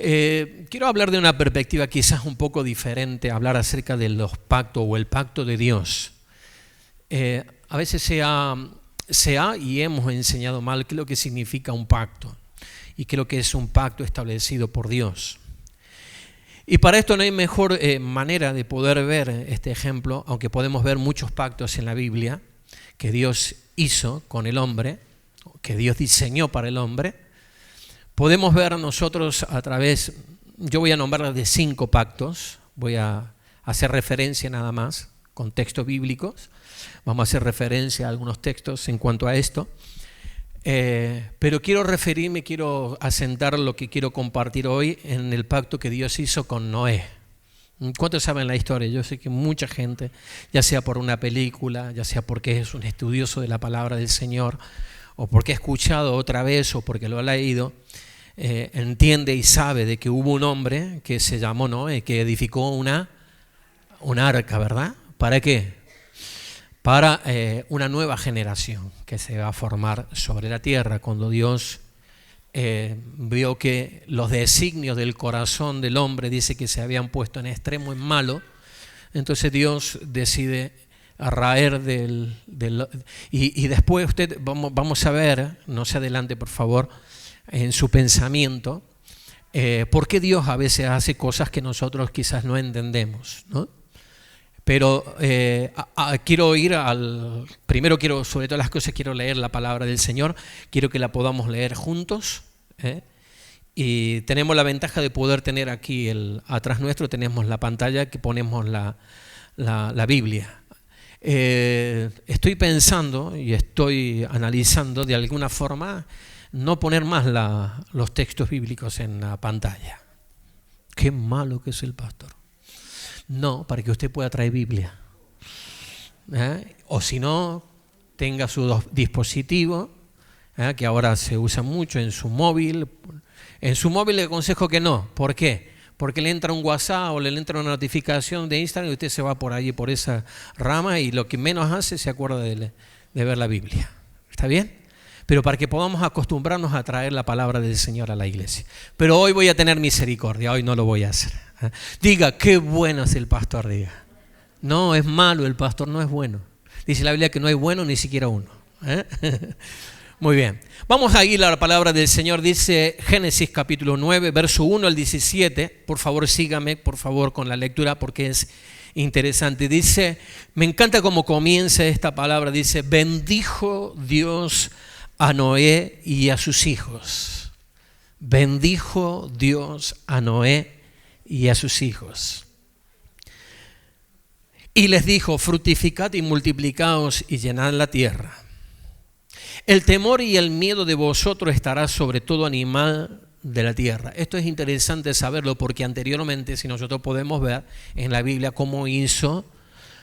Quiero hablar de una perspectiva quizás un poco diferente, hablar acerca de los pactos o el pacto de Dios. A veces se ha y hemos enseñado mal qué es lo que significa un pacto y qué es lo que es un pacto establecido por Dios. Y para esto no hay mejor manera de poder ver este ejemplo, aunque podemos ver muchos pactos en la Biblia que Dios hizo con el hombre, que Dios diseñó para el hombre. Podemos ver nosotros a través, yo voy a nombrar de 5 pactos, voy a hacer referencia nada más con textos bíblicos, vamos a hacer referencia a algunos textos en cuanto a esto, pero quiero asentar lo que quiero compartir hoy en el pacto que Dios hizo con Noé. ¿Cuántos saben la historia? Yo sé que mucha gente, ya sea por una película, ya sea porque es un estudioso de la palabra del Señor, o porque ha escuchado otra vez o porque lo ha leído, entiende y sabe de que hubo un hombre que se llamó Noé, que edificó una arca, ¿verdad? ¿Para qué? Para una nueva generación que se va a formar sobre la tierra. Cuando Dios vio que los designios del corazón del hombre, dice que se habían puesto en extremo en malo, entonces Dios decide a raer y después vamos a ver, no se adelante por favor, en su pensamiento, por qué Dios a veces hace cosas que nosotros quizás no entendemos, ¿no? Pero primero sobre todas las cosas quiero leer la palabra del Señor, quiero que la podamos leer juntos, y tenemos la ventaja de poder tener aquí, atrás nuestro tenemos la pantalla que ponemos la Biblia. Estoy pensando y estoy analizando de alguna forma no poner más los textos bíblicos en la pantalla. Qué malo que es el pastor. No, para que usted pueda traer Biblia. O si no, tenga su dispositivo, que ahora se usa mucho en su móvil. En su móvil le aconsejo que no. ¿Por qué? Porque le entra un WhatsApp o le entra una notificación de Instagram y usted se va por allí, por esa rama, y lo que menos hace se acuerda de ver la Biblia. ¿Está bien? Pero para que podamos acostumbrarnos a traer la palabra del Señor a la iglesia. Pero hoy voy a tener misericordia, hoy no lo voy a hacer. Diga, qué bueno es el pastor, diga. No, es malo, el pastor no es bueno. Dice la Biblia que no hay bueno ni siquiera uno. Muy bien, vamos a ir a la palabra del Señor. Dice Génesis capítulo 9, verso 1 al 17. Por favor, sígame, por favor, con la lectura porque es interesante. Dice, me encanta cómo comienza esta palabra. Dice, bendijo Dios a Noé y a sus hijos. Bendijo Dios a Noé y a sus hijos. Y les dijo, fructificad y multiplicaos y llenad la tierra. El temor y el miedo de vosotros estará sobre todo animal de la tierra. Esto es interesante saberlo porque anteriormente, si nosotros podemos ver en la Biblia cómo hizo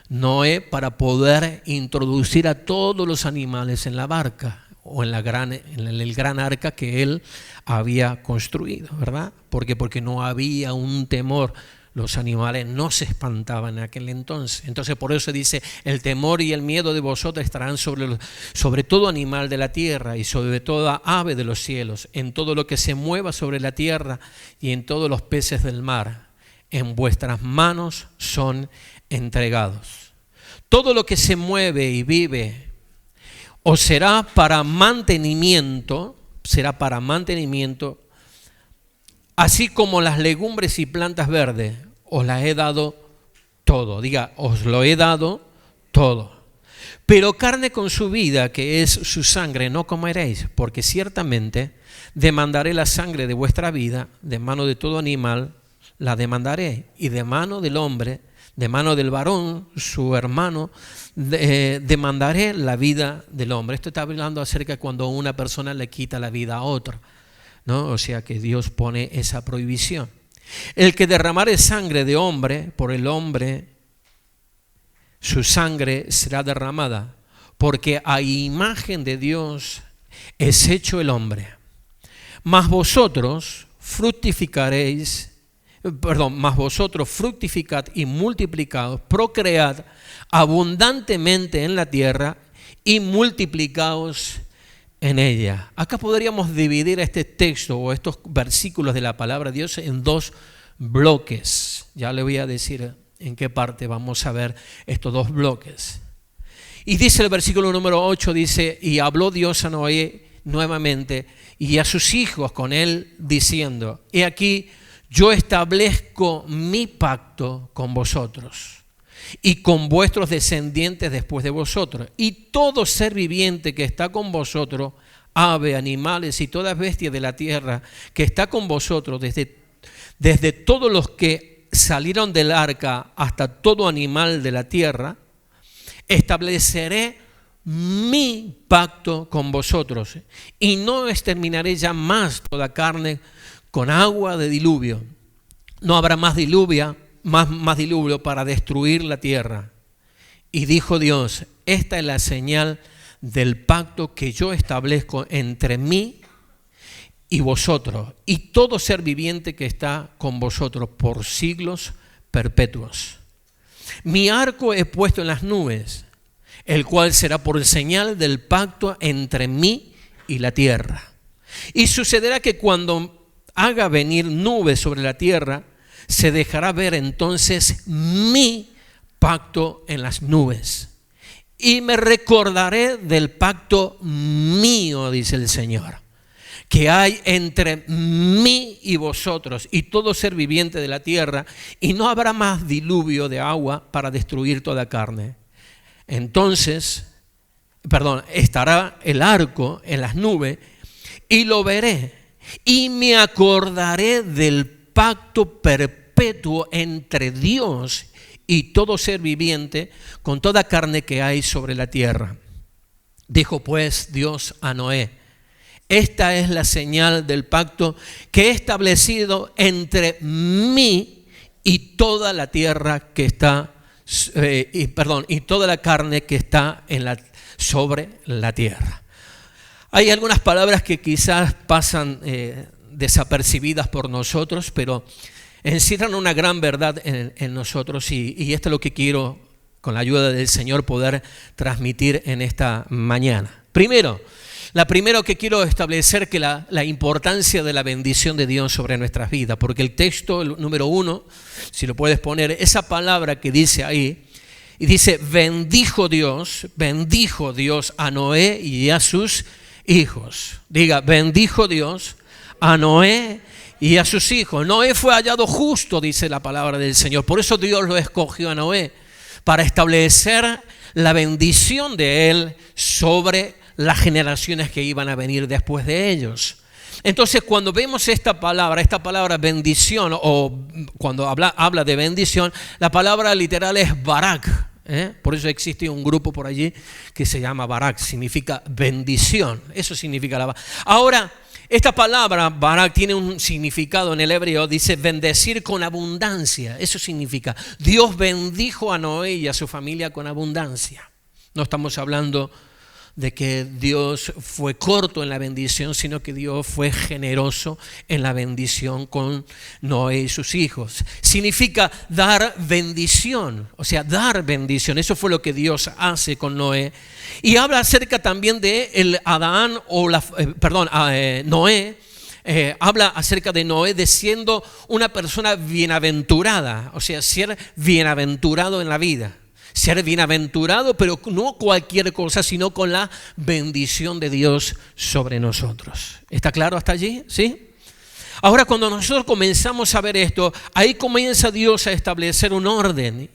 Noé para poder introducir a todos los animales en la barca o en el gran arca que él había construido, ¿verdad? Porque no había un temor. Los animales no se espantaban en aquel entonces. Entonces por eso dice, el temor y el miedo de vosotros estarán sobre todo animal de la tierra y sobre toda ave de los cielos, en todo lo que se mueva sobre la tierra y en todos los peces del mar. En vuestras manos son entregados. Todo lo que se mueve y vive os será para mantenimiento, así como las legumbres y plantas verdes, os las he dado todo. Diga, os lo he dado todo. Pero carne con su vida, que es su sangre, no comeréis, porque ciertamente demandaré la sangre de vuestra vida, de mano de todo animal la demandaré, y de mano del hombre, de mano del varón, su hermano, demandaré la vida del hombre. Esto está hablando acerca de cuando una persona le quita la vida a otra, ¿no? O sea que Dios pone esa prohibición. El que derramare sangre de hombre, por el hombre, su sangre será derramada, porque a imagen de Dios es hecho el hombre. Mas vosotros fructificad y multiplicaos, procread abundantemente en la tierra y multiplicaos en ella. Acá podríamos dividir este texto o estos versículos de la palabra de Dios en dos bloques. Ya le voy a decir en qué parte vamos a ver estos dos bloques. Y dice el versículo número 8, dice, y habló Dios a Noé nuevamente y a sus hijos con él, diciendo, he aquí, yo establezco mi pacto con vosotros y con vuestros descendientes después de vosotros, y todo ser viviente que está con vosotros, ave, animales y toda bestia de la tierra que está con vosotros, desde todos los que salieron del arca hasta todo animal de la tierra, estableceré mi pacto con vosotros y no exterminaré ya más toda carne con agua de diluvio. No habrá más diluvio para destruir la tierra. Y dijo Dios, esta es la señal del pacto que yo establezco entre mí y vosotros y todo ser viviente que está con vosotros por siglos perpetuos. Mi arco he puesto en las nubes, el cual será por señal del pacto entre mí y la tierra. Y sucederá que cuando haga venir nubes sobre la tierra, se dejará ver entonces mi pacto en las nubes. Y me recordaré del pacto mío, dice el Señor, que hay entre mí y vosotros y todo ser viviente de la tierra, y no habrá más diluvio de agua para destruir toda carne. Entonces, estará el arco en las nubes y lo veré y me acordaré del pacto perpetuo entre Dios y todo ser viviente con toda carne que hay sobre la tierra. Dijo pues Dios a Noé, esta es la señal del pacto que he establecido entre mí y toda la tierra que está y toda la carne que está sobre la tierra. Hay algunas palabras que quizás pasan desapercibidas por nosotros, pero encierran una gran verdad en nosotros y esto es lo que quiero, con la ayuda del Señor, poder transmitir en esta mañana. Primero que quiero establecer que la importancia de la bendición de Dios sobre nuestras vidas, porque el texto, el número 1, si lo puedes poner, esa palabra que dice ahí, y dice, bendijo Dios a Noé y a sus hijos. Diga, bendijo Dios a Noé y a sus hijos. Noé fue hallado justo, dice la palabra del Señor. Por eso Dios lo escogió a Noé, para establecer la bendición de él sobre las generaciones que iban a venir después de ellos. Entonces, cuando vemos esta palabra bendición, o cuando habla de bendición, la palabra literal es barak. Por eso existe un grupo por allí que se llama barak, significa bendición. Eso significa la. Ahora, esta palabra barak tiene un significado en el hebreo, dice bendecir con abundancia. Eso significa, Dios bendijo a Noé y a su familia con abundancia. No estamos hablando de que Dios fue corto en la bendición, sino que Dios fue generoso en la bendición con Noé y sus hijos. Significa dar bendición, o sea, dar bendición. Eso fue lo que Dios hace con Noé. Y habla acerca también de Noé. Habla acerca de Noé de siendo una persona bienaventurada, o sea, ser bienaventurado en la vida. Ser bienaventurado, pero no cualquier cosa, sino con la bendición de Dios sobre nosotros. ¿Está claro hasta allí? ¿Sí? Ahora, cuando nosotros comenzamos a ver esto, ahí comienza Dios a establecer un orden.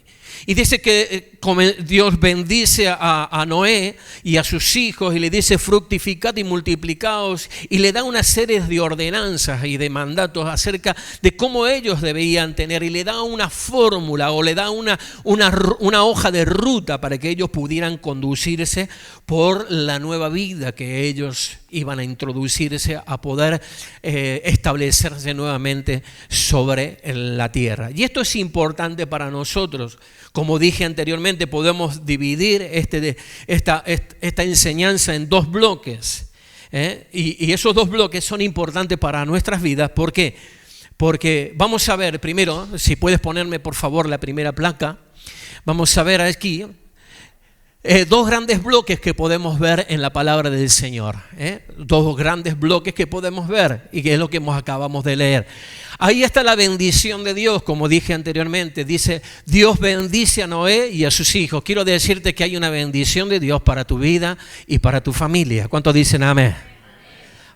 Y dice que Dios bendice a Noé y a sus hijos y le dice fructificad y multiplicaos, y le da una serie de ordenanzas y de mandatos acerca de cómo ellos debían tener, y le da una fórmula o le da una hoja de ruta para que ellos pudieran conducirse por la nueva vida que ellos iban a introducirse, a poder establecerse nuevamente sobre la tierra. Y esto es importante para nosotros. Como dije anteriormente, podemos dividir esta enseñanza en dos bloques. Y esos dos bloques son importantes para nuestras vidas. ¿Por qué? Porque vamos a ver primero, si puedes ponerme por favor la primera placa, vamos a ver aquí. dos grandes bloques que podemos ver en la palabra del Señor. Dos grandes bloques que podemos ver y que es lo que acabamos de leer. Ahí está la bendición de Dios, como dije anteriormente. Dice, Dios bendice a Noé y a sus hijos. Quiero decirte que hay una bendición de Dios para tu vida y para tu familia. ¿Cuántos dicen amén?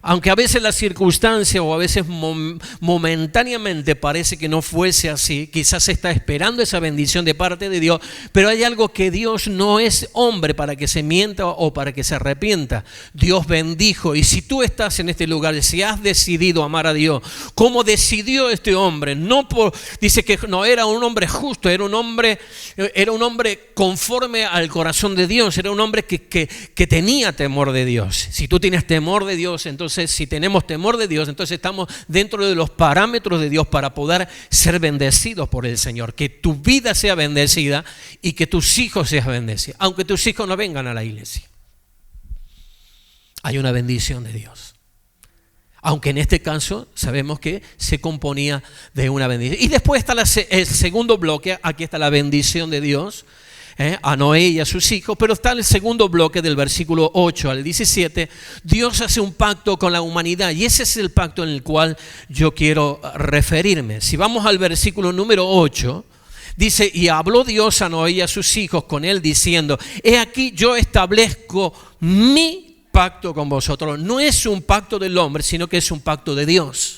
Aunque a veces la circunstancia o a veces momentáneamente parece que no fuese así, quizás se está esperando esa bendición de parte de Dios, pero hay algo que Dios no es hombre para que se mienta o para que se arrepienta. Dios bendijo, y si tú estás en este lugar, si has decidido amar a Dios, como decidió este hombre, dice que no era un hombre justo, era un hombre conforme al corazón de Dios, era un hombre que tenía temor de Dios. Si tú tienes temor de Dios, entonces si tenemos temor de Dios, entonces estamos dentro de los parámetros de Dios para poder ser bendecidos por el Señor. Que tu vida sea bendecida y que tus hijos sean bendecidos, aunque tus hijos no vengan a la iglesia. Hay una bendición de Dios. Aunque en este caso sabemos que se componía de una bendición. Y después está el segundo bloque, aquí está la bendición de Dios. A Noé y a sus hijos, pero está el segundo bloque del versículo 8 al 17, Dios hace un pacto con la humanidad y ese es el pacto en el cual yo quiero referirme. Si vamos al versículo número 8, dice, y habló Dios a Noé y a sus hijos con él diciendo, he aquí yo establezco mi pacto con vosotros. No es un pacto del hombre, sino que es un pacto de Dios.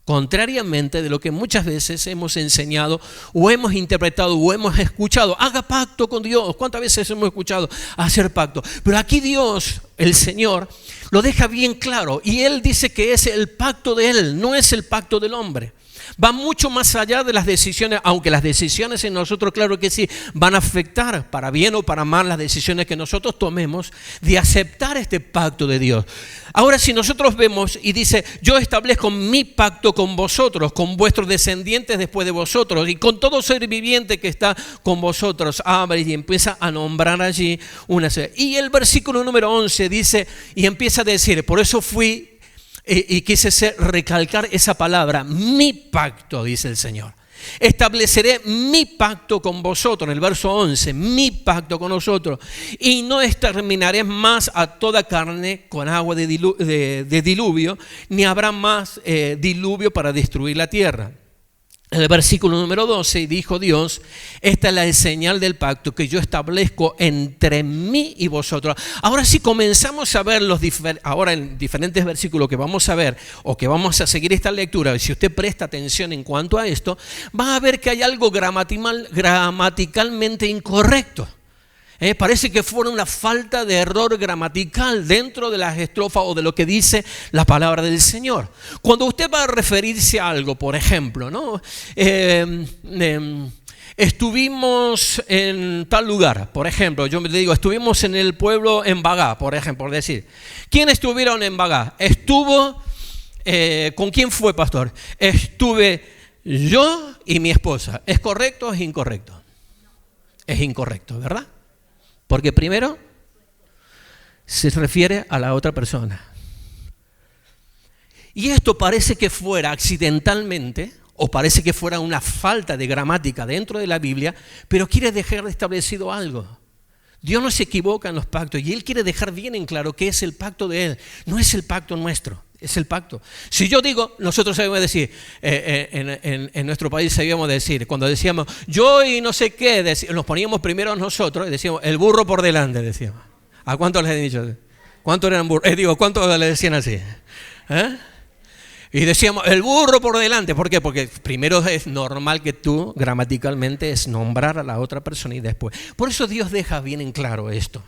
Contrariamente de lo que muchas veces hemos enseñado o hemos interpretado o hemos escuchado, haga pacto con Dios. ¿Cuántas veces hemos escuchado hacer pacto? Pero aquí Dios, el Señor, lo deja bien claro y Él dice que es el pacto de Él, no es el pacto del hombre. Va mucho más allá de las decisiones, aunque las decisiones en nosotros, claro que sí, van a afectar para bien o para mal las decisiones que nosotros tomemos de aceptar este pacto de Dios. Ahora, si nosotros vemos y dice, yo establezco mi pacto con vosotros, con vuestros descendientes después de vosotros y con todo ser viviente que está con vosotros, abre y empieza a nombrar allí una serie. Y el versículo número 11 dice, y empieza a decir, por eso fui y quise recalcar esa palabra, mi pacto, dice el Señor. Estableceré mi pacto con vosotros, en el verso 11, mi pacto con vosotros, y no exterminaré más a toda carne con agua de diluvio, ni habrá más diluvio para destruir la tierra. En el versículo número 12 dijo Dios, esta es la señal del pacto que yo establezco entre mí y vosotros. Ahora sí comenzamos a ver ahora en diferentes versículos que vamos a ver o que vamos a seguir esta lectura. Si usted presta atención en cuanto a esto, va a ver que hay algo gramaticalmente incorrecto. Parece que fuera una falta de error gramatical dentro de las estrofas o de lo que dice la palabra del Señor. Cuando usted va a referirse a algo, por ejemplo, ¿no? Estuvimos en tal lugar, por ejemplo, yo le digo, estuvimos en el pueblo en Bagá, por ejemplo, por decir. ¿Quién estuvieron en Bagá? ¿Con quién fue, pastor? Estuve yo y mi esposa. ¿Es correcto o es incorrecto? Es incorrecto, ¿verdad? Porque primero se refiere a la otra persona. Y esto parece que fuera accidentalmente, o parece que fuera una falta de gramática dentro de la Biblia, pero quiere dejar establecido algo. Dios no se equivoca en los pactos y Él quiere dejar bien en claro que es el pacto de Él, no es el pacto nuestro. Es el pacto. Si yo digo, nosotros sabemos decir, en nuestro país sabíamos decir, cuando decíamos yo y no sé qué, nos poníamos primero nosotros y decíamos el burro por delante, decíamos. ¿A cuántos les he dicho? ¿Cuántos eran burros? ¿Cuántos le decían así? Y decíamos el burro por delante. ¿Por qué? Porque primero es normal que tú gramaticalmente es nombrar a la otra persona y después. Por eso Dios deja bien en claro esto.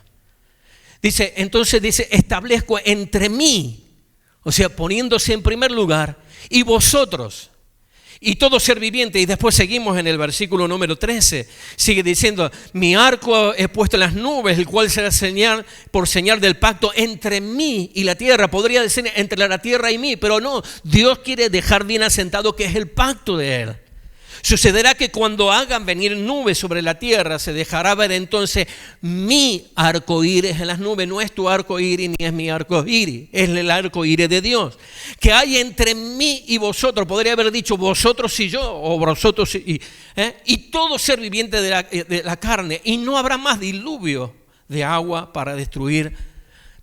Entonces dice, establezco entre mí. O sea, poniéndose en primer lugar, y vosotros, y todo ser viviente. Y después seguimos en el versículo número 13. Sigue diciendo, mi arco he puesto en las nubes, el cual será por señal del pacto entre mí y la tierra. Podría decir entre la tierra y mí, pero no. Dios quiere dejar bien asentado que es el pacto de Él. Sucederá que cuando hagan venir nubes sobre la tierra, se dejará ver entonces mi arco iris en las nubes. No es tu arco iris ni es mi arco iris, es el arco iris de Dios. Que hay entre mí y vosotros, podría haber dicho vosotros y yo, o vosotros y todo ser viviente de la carne. Y no habrá más diluvio de agua para destruir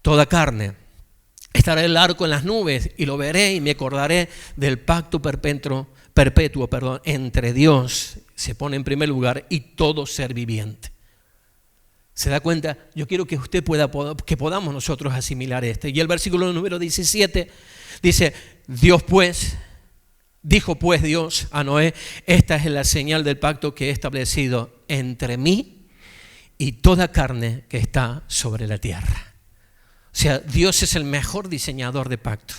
toda carne. Estará el arco en las nubes y lo veré y me acordaré del pacto perpetuo, entre Dios, se pone en primer lugar, y todo ser viviente. ¿Se da cuenta? Yo quiero que usted que podamos nosotros asimilar esto. Y el versículo número 17 dice, dijo pues Dios a Noé, esta es la señal del pacto que he establecido entre mí y toda carne que está sobre la tierra. O sea, Dios es el mejor diseñador de pacto.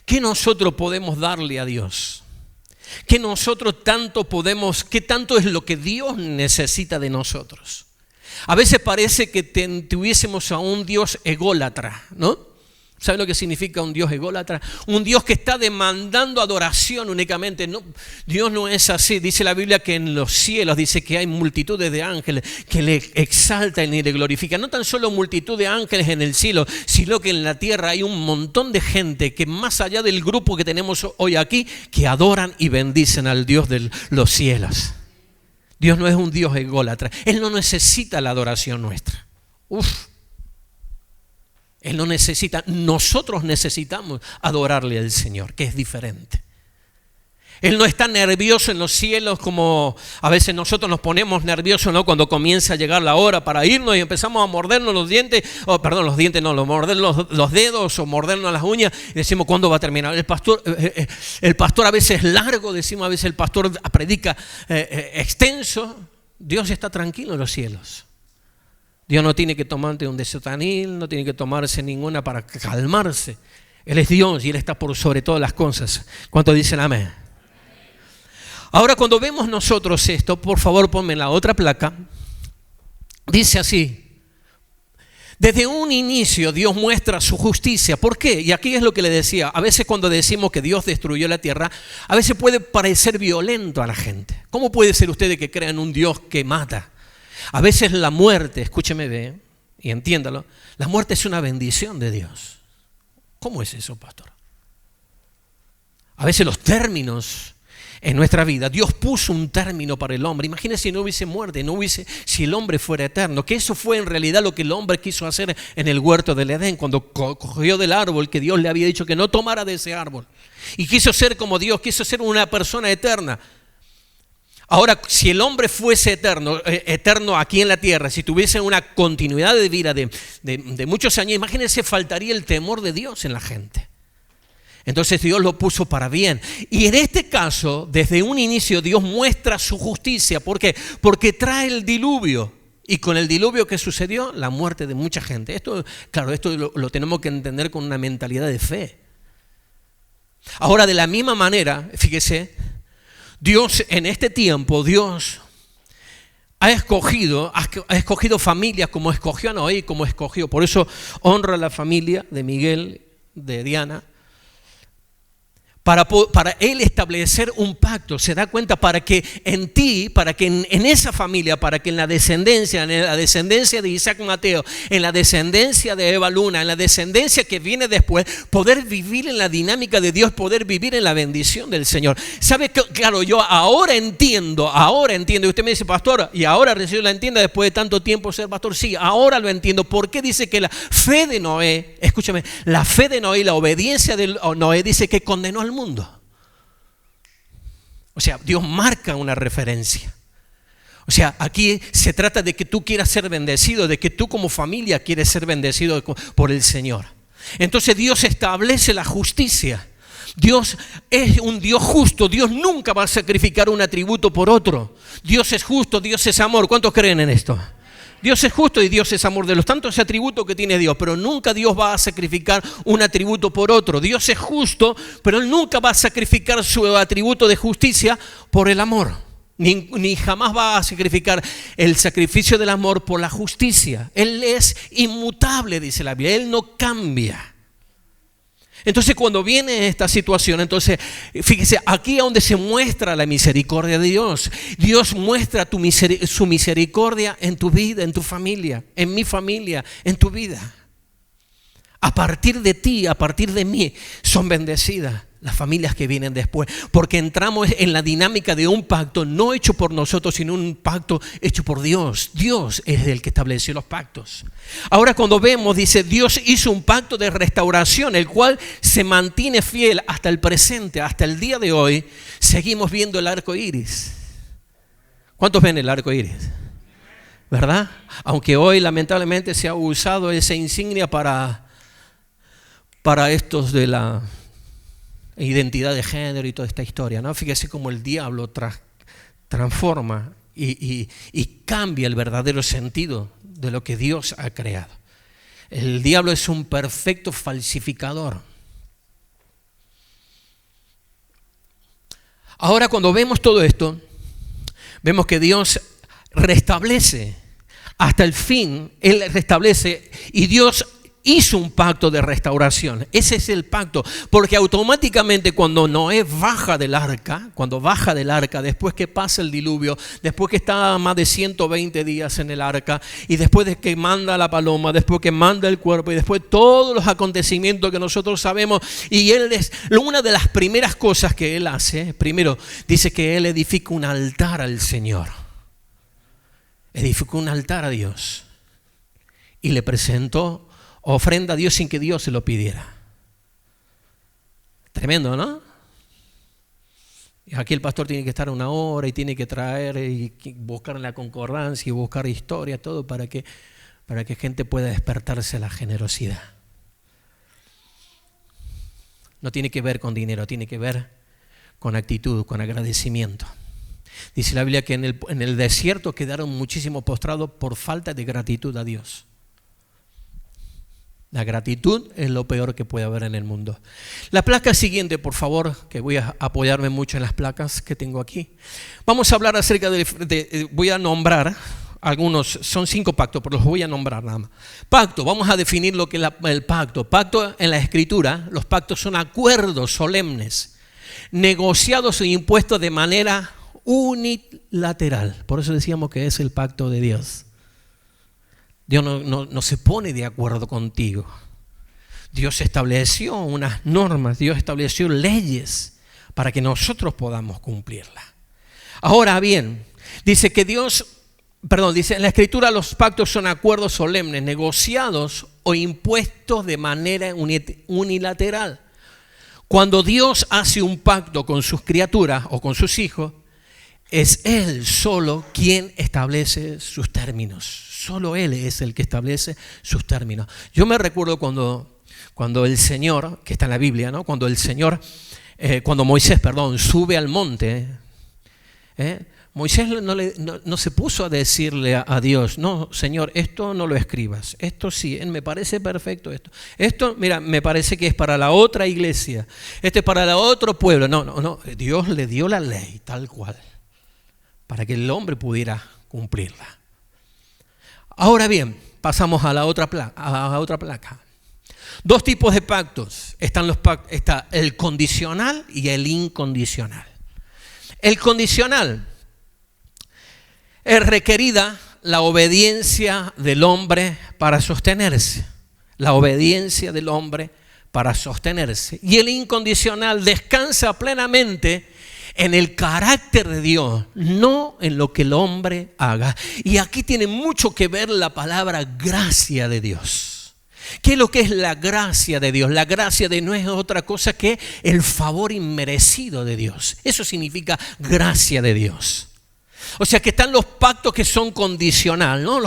¿Qué nosotros podemos darle a Dios? ¿Qué tanto es lo que Dios necesita de nosotros? A veces parece que tuviésemos a un Dios ególatra, ¿no? ¿Sabe lo que significa un Dios ególatra? Un Dios que está demandando adoración únicamente. No, Dios no es así. Dice la Biblia que en los cielos dice que hay multitudes de ángeles que le exaltan y le glorifican. No tan solo multitud de ángeles en el cielo, sino que en la tierra hay un montón de gente que más allá del grupo que tenemos hoy aquí, que adoran y bendicen al Dios de los cielos. Dios no es un Dios ególatra. Él no necesita la adoración nuestra. Él no necesita, nosotros necesitamos adorarle al Señor, que es diferente. Él no está nervioso en los cielos como a veces nosotros nos ponemos nerviosos, ¿no? Cuando comienza a llegar la hora para irnos y empezamos a mordernos los dientes, morder los dedos o mordernos las uñas y decimos, ¿cuándo va a terminar? El pastor a veces es largo, decimos a veces el pastor predica extenso. Dios está tranquilo en los cielos. Dios no tiene que tomarse un desotanil, no tiene que tomarse ninguna para calmarse. Él es Dios y Él está por sobre todas las cosas. ¿Cuántos dicen amén? Ahora cuando vemos nosotros esto, por favor ponme la otra placa. Dice así, desde un inicio Dios muestra su justicia. ¿Por qué? Y aquí es lo que le decía. A veces cuando decimos que Dios destruyó la tierra, a veces puede parecer violento a la gente. ¿Cómo puede ser ustedes que crean un Dios que mata? A veces la muerte, escúcheme bien y entiéndalo, la muerte es una bendición de Dios. ¿Cómo es eso, pastor? A veces los términos en nuestra vida, Dios puso un término para el hombre. Imagínense si no hubiese muerte, si el hombre fuera eterno, que eso fue en realidad lo que el hombre quiso hacer en el huerto del Edén, cuando cogió del árbol que Dios le había dicho que no tomara de ese árbol. Y quiso ser como Dios, quiso ser una persona eterna. Ahora, si el hombre fuese eterno aquí en la tierra, si tuviese una continuidad de vida de muchos años, imagínense, faltaría el temor de Dios en la gente. Entonces Dios lo puso para bien. Y en este caso, desde un inicio, Dios muestra su justicia. ¿Por qué? Porque trae el diluvio. Y con el diluvio que sucedió, la muerte de mucha gente. Esto lo tenemos que entender con una mentalidad de fe. Ahora, de la misma manera, fíjese, Dios en este tiempo, Dios ha escogido familias como escogió a Noé, como escogió. Por eso honra a la familia de Miguel, de Diana, para Él establecer un pacto. Se da cuenta para que en ti, para que en esa familia, para que en la descendencia de Isaac Mateo, en la descendencia de Eva Luna, en la descendencia que viene después, poder vivir en la dinámica de Dios, poder vivir en la bendición del Señor. ¿Sabe? Claro, yo ahora entiendo, y usted me dice, pastor, y ahora recién lo entiendo después de tanto tiempo ser pastor. Sí, ahora lo entiendo. ¿Por qué dice que la fe de Noé, escúchame, la fe de Noé, la obediencia de Noé dice que condenó al mundo? O sea, Dios marca una referencia. O sea, aquí se trata de que tú quieras ser bendecido, de que tú como familia quieres ser bendecido por el Señor. Entonces Dios establece la justicia. Dios es un Dios justo. Dios nunca va a sacrificar un atributo por otro. Dios es justo, Dios es amor. ¿Cuántos creen en esto? Dios es justo y Dios es amor, de los tantos atributos que tiene Dios, pero nunca Dios va a sacrificar un atributo por otro. Dios es justo, pero Él nunca va a sacrificar su atributo de justicia por el amor. Ni jamás va a sacrificar el sacrificio del amor por la justicia. Él es inmutable, dice la Biblia, Él no cambia. Entonces cuando viene esta situación, entonces fíjese, aquí es donde se muestra la misericordia de Dios. Dios muestra su misericordia en tu vida, en tu familia, en mi familia, en tu vida. A partir de ti, a partir de mí, son bendecidas las familias que vienen después, porque entramos en la dinámica de un pacto no hecho por nosotros, sino un pacto hecho por Dios. Dios es el que estableció los pactos. Ahora cuando vemos, dice, Dios hizo un pacto de restauración, el cual se mantiene fiel hasta el presente, hasta el día de hoy. Seguimos viendo el arco iris. ¿Cuántos ven el arco iris? ¿Verdad? Aunque hoy lamentablemente se ha usado esa insignia para estos de la identidad de género y toda esta historia, ¿no? Fíjese cómo el diablo transforma y cambia el verdadero sentido de lo que Dios ha creado. El diablo es un perfecto falsificador. Ahora cuando vemos todo esto, vemos que Dios restablece hasta el fin. Él restablece y Dios hizo un pacto de restauración. Ese es el pacto, porque automáticamente cuando Noé baja del arca, después que pasa el diluvio, después que está más de 120 días en el arca, y después de que manda la paloma, después que manda el cuerpo, y después todos los acontecimientos que nosotros sabemos, y una de las primeras cosas que él hace, primero dice que él edifica un altar al Señor, edificó un altar a Dios, y le presentó ofrenda a Dios sin que Dios se lo pidiera. Tremendo, ¿no? Y aquí el pastor tiene que estar una hora y tiene que traer y buscar en la concordancia y buscar historia, todo para que gente pueda despertarse a la generosidad. No tiene que ver con dinero, tiene que ver con actitud, con agradecimiento. Dice la Biblia que en el desierto quedaron muchísimos postrados por falta de gratitud a Dios. La gratitud es lo peor que puede haber en el mundo. La placa siguiente, por favor, que voy a apoyarme mucho en las placas que tengo aquí. Vamos a hablar acerca voy a nombrar algunos, son 5 pactos, pero los voy a nombrar nada más. Pacto, vamos a definir lo que es el pacto. Pacto en la Escritura, los pactos son acuerdos solemnes, negociados e impuestos de manera unilateral. Por eso decíamos que es el pacto de Dios. Dios no se pone de acuerdo contigo. Dios estableció unas normas, Dios estableció leyes para que nosotros podamos cumplirlas. Ahora bien, dice en la Escritura los pactos son acuerdos solemnes, negociados o impuestos de manera unilateral. Cuando Dios hace un pacto con sus criaturas o con sus hijos, es Él solo quien establece sus términos. Solo Él es el que establece sus términos. Yo me recuerdo cuando el Señor, que está en la Biblia, ¿no? Cuando Moisés sube al monte, Moisés no se puso a decirle a Dios, no, Señor, esto no lo escribas, esto sí, me parece perfecto esto, mira, me parece que es para la otra iglesia, esto es para el otro pueblo. No, Dios le dio la ley tal cual, para que el hombre pudiera cumplirla. Ahora bien, pasamos a la otra placa. 2 tipos de pactos. Está el condicional y el incondicional. El condicional es requerida la obediencia del hombre para sostenerse. La obediencia del hombre para sostenerse. Y el incondicional descansa plenamente en el carácter de Dios, no en lo que el hombre haga. Y aquí tiene mucho que ver la palabra gracia de Dios. ¿Qué es lo que es la gracia de Dios? La gracia de Dios no es otra cosa que el favor inmerecido de Dios. Eso significa gracia de Dios. O sea que están los pactos que son condicional, ¿no?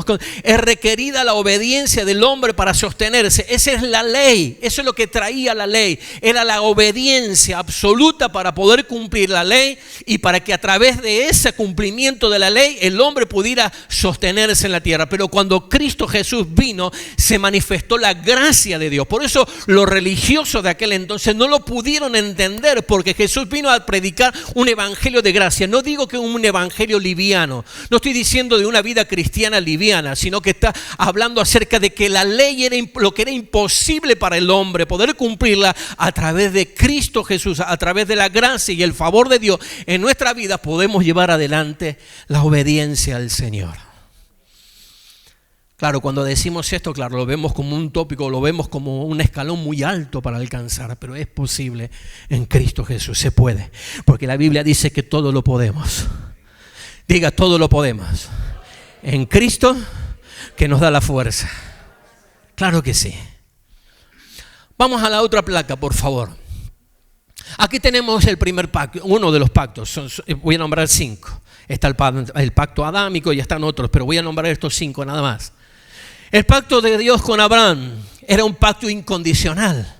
Es requerida la obediencia del hombre para sostenerse. Esa es la ley, eso es lo que traía la ley. Era la obediencia absoluta para poder cumplir la ley y para que a través de ese cumplimiento de la ley el hombre pudiera sostenerse en la tierra. Pero cuando Cristo Jesús vino, se manifestó la gracia de Dios. Por eso los religiosos de aquel entonces no lo pudieron entender, porque Jesús vino a predicar un evangelio de gracia. No digo que un evangelio liviano. No estoy diciendo de una vida cristiana liviana, sino que está hablando acerca de que la ley era lo que era imposible para el hombre, poder cumplirla a través de Cristo Jesús, a través de la gracia y el favor de Dios. En nuestra vida podemos llevar adelante la obediencia al Señor. Claro, cuando decimos esto, claro, lo vemos como un tópico, lo vemos como un escalón muy alto para alcanzar, pero es posible en Cristo Jesús, se puede, porque la Biblia dice que todo lo podemos. Diga, todo lo podemos. En Cristo que nos da la fuerza. Claro que sí. Vamos a la otra placa, por favor. Aquí tenemos el primer pacto, uno de los pactos, voy a nombrar 5. Está el pacto adámico y están otros, pero voy a nombrar estos 5 nada más. El pacto de Dios con Abraham era un pacto incondicional.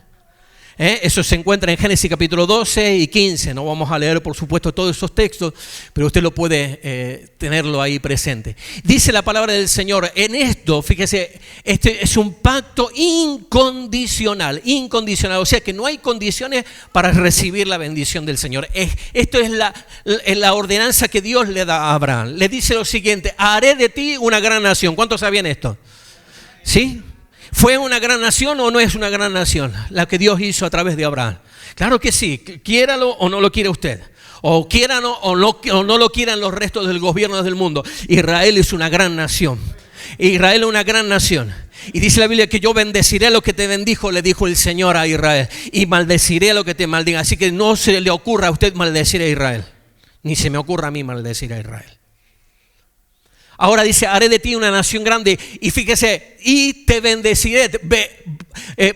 Eso se encuentra en Génesis capítulo 12 y 15. No vamos a leer, por supuesto, todos esos textos, pero usted lo puede tenerlo ahí presente. Dice la palabra del Señor, en esto, fíjese, este es un pacto incondicional, o sea que no hay condiciones para recibir la bendición del Señor. Esto es la ordenanza que Dios le da a Abraham. Le dice lo siguiente, haré de ti una gran nación. ¿Cuántos sabían esto? ¿Sí? ¿Fue una gran nación o no es una gran nación la que Dios hizo a través de Abraham? Claro que sí, quiéralo o no lo quiere usted. O quieran o no lo quieran los restos del gobierno del mundo. Israel es una gran nación. Israel es una gran nación. Y dice la Biblia que yo bendeciré lo que te bendijo, le dijo el Señor a Israel. Y maldeciré lo que te maldiga. Así que no se le ocurra a usted maldecir a Israel. Ni se me ocurra a mí maldecir a Israel. Ahora dice, haré de ti una nación grande y fíjese, y te bendeciré.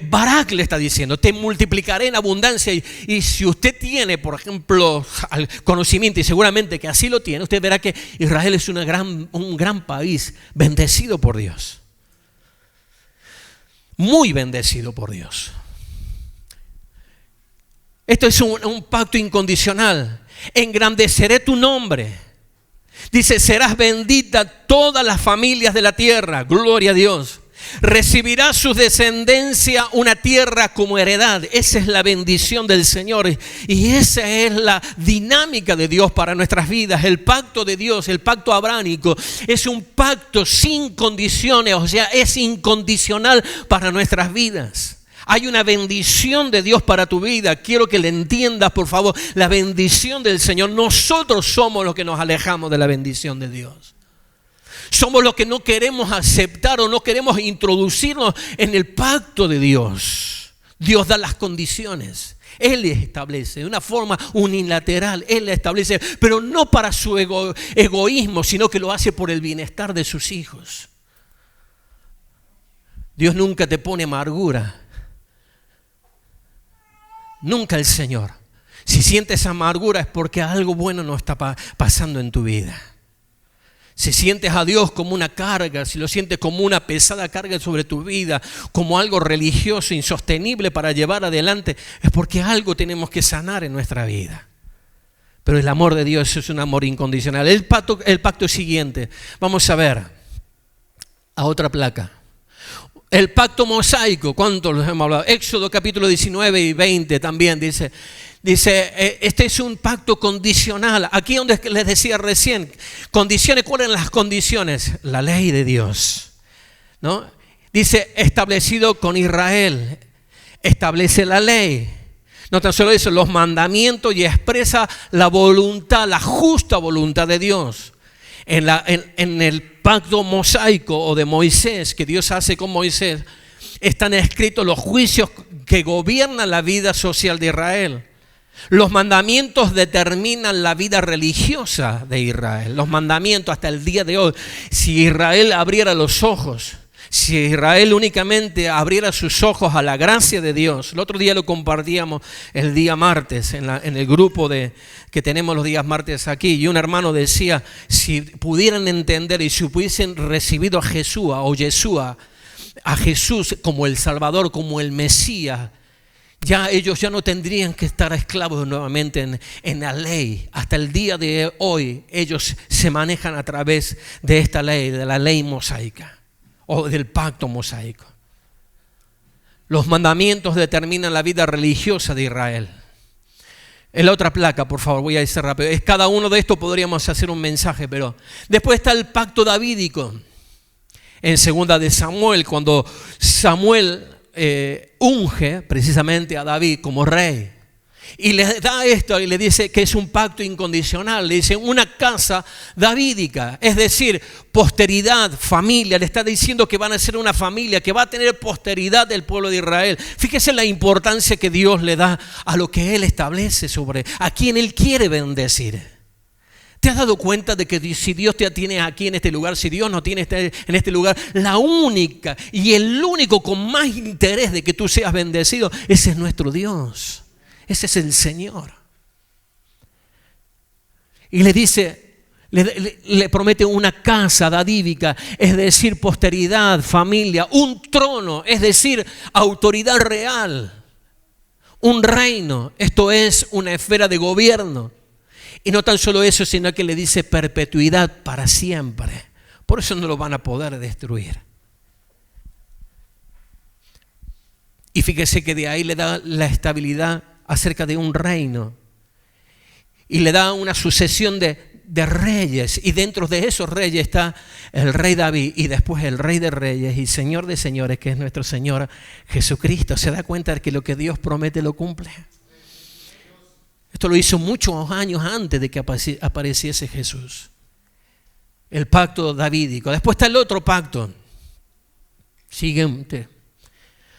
Barak le está diciendo, te multiplicaré en abundancia. Y si usted tiene, por ejemplo, conocimiento, y seguramente que así lo tiene, usted verá que Israel es un gran país bendecido por Dios. Muy bendecido por Dios. Esto es un pacto incondicional. Engrandeceré tu nombre. Dice, serás bendita todas las familias de la tierra. Gloria a Dios. Recibirá su descendencia una tierra como heredad. Esa es la bendición del Señor. Y esa es la dinámica de Dios para nuestras vidas. El pacto de Dios, el pacto abrámico, es un pacto sin condiciones. O sea, es incondicional para nuestras vidas. Hay una bendición de Dios para tu vida. Quiero que le entiendas, por favor, la bendición del Señor. Nosotros somos los que nos alejamos de la bendición de Dios. Somos los que no queremos aceptar o no queremos introducirnos en el pacto de Dios. Dios da las condiciones. Él les establece de una forma unilateral. Él las establece, pero no para su egoísmo, sino que lo hace por el bienestar de sus hijos. Dios nunca te pone amargura. Nunca el Señor. Si sientes amargura es porque algo bueno no está pasando en tu vida. Si sientes a Dios como una carga, si lo sientes como una pesada carga sobre tu vida, como algo religioso, insostenible para llevar adelante, es porque algo tenemos que sanar en nuestra vida. Pero el amor de Dios es un amor incondicional. El pacto siguiente, vamos a ver a otra placa. El pacto mosaico, ¿cuánto los hemos hablado? Éxodo capítulo 19 y 20 también dice, este es un pacto condicional. Aquí donde les decía recién, condiciones, ¿cuáles eran las condiciones? La ley de Dios, ¿no? Dice, establecido con Israel, establece la ley. No tan solo eso, los mandamientos y expresa la voluntad, la justa voluntad de Dios. En el pacto mosaico o de Moisés, que Dios hace con Moisés, están escritos los juicios que gobiernan la vida social de Israel. Los mandamientos determinan la vida religiosa de Israel. Los mandamientos hasta el día de hoy. Si Israel abriera los ojos, si Israel únicamente abriera sus ojos a la gracia de Dios. El otro día lo compartíamos el día martes en el grupo que tenemos los días martes aquí. Y un hermano decía, si pudieran entender y si hubiesen recibido a Yeshua, a Jesús como el Salvador, como el Mesías, ellos ya no tendrían que estar esclavos nuevamente en la ley. Hasta el día de hoy ellos se manejan a través de esta ley, de la ley mosaica. O del pacto mosaico. Los mandamientos determinan la vida religiosa de Israel. La otra placa, por favor, voy a decir rápido. Es cada uno de estos podríamos hacer un mensaje, pero después está el pacto davídico. En 2 de Samuel, cuando Samuel unge precisamente a David como rey. Y le da esto y le dice que es un pacto incondicional. Le dice una casa davídica, es decir, posteridad, familia. Le está diciendo que van a ser una familia, que va a tener posteridad del pueblo de Israel. Fíjese la importancia que Dios le da a lo que Él establece sobre a quien Él quiere bendecir. ¿Te has dado cuenta de que si Dios te tiene aquí en este lugar, si Dios no tiene en este lugar, la única y el único con más interés de que tú seas bendecido, ese es nuestro Dios? Ese es el Señor. Y le dice, le promete una casa davídica, es decir, posteridad, familia, un trono, es decir, autoridad real, un reino, esto es una esfera de gobierno. Y no tan solo eso, sino que le dice perpetuidad para siempre. Por eso no lo van a poder destruir. Y fíjese que de ahí le da la estabilidad acerca de un reino y le da una sucesión de reyes, y dentro de esos reyes está el rey David y después el rey de reyes y señor de señores, que es nuestro Señor Jesucristo. ¿Se da cuenta de que lo que Dios promete lo cumple? Esto lo hizo muchos años antes de que apareciese Jesús. El pacto davídico. Después está el otro pacto siguiente.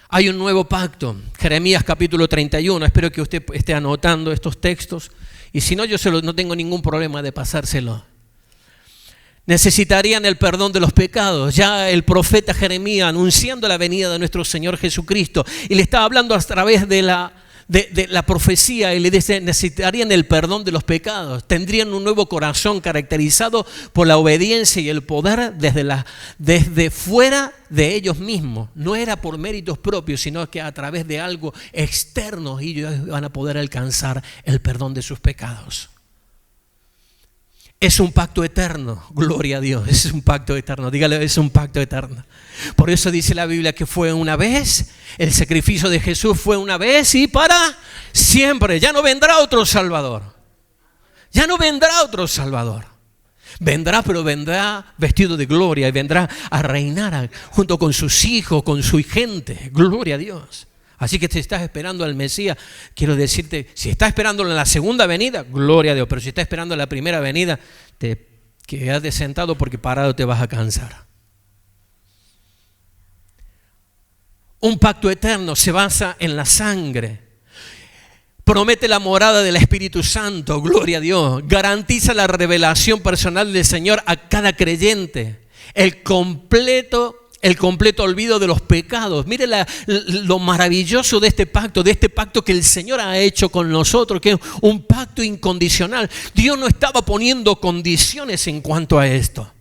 Hay un nuevo pacto, Jeremías capítulo 31, espero que usted esté anotando estos textos, y si no, yo no tengo ningún problema de pasárselo. Necesitarían el perdón de los pecados, ya el profeta Jeremías anunciando la venida de nuestro Señor Jesucristo, y le estaba hablando a través de la profecía, y le dice, necesitarían el perdón de los pecados, tendrían un nuevo corazón caracterizado por la obediencia y el poder desde fuera de ellos mismos. No era por méritos propios, sino que a través de algo externo ellos van a poder alcanzar el perdón de sus pecados. Es un pacto eterno, gloria a Dios, es un pacto eterno, dígale, es un pacto eterno. Por eso dice la Biblia que fue una vez, el sacrificio de Jesús fue una vez y para siempre. Ya no vendrá otro Salvador, ya no vendrá otro Salvador. Vendrá, pero vendrá vestido de gloria y vendrá a reinar junto con sus hijos, con su gente, gloria a Dios. Así que si estás esperando al Mesías, quiero decirte, si estás esperando en la segunda venida, gloria a Dios. Pero si estás esperando en la primera venida, te quedas sentado porque parado te vas a cansar. Un pacto eterno se basa en la sangre. Promete la morada del Espíritu Santo, gloria a Dios. Garantiza la revelación personal del Señor a cada creyente. El completo olvido de los pecados. Mire lo maravilloso de este pacto que el Señor ha hecho con nosotros, que es un pacto incondicional. Dios no estaba poniendo condiciones en cuanto a esto.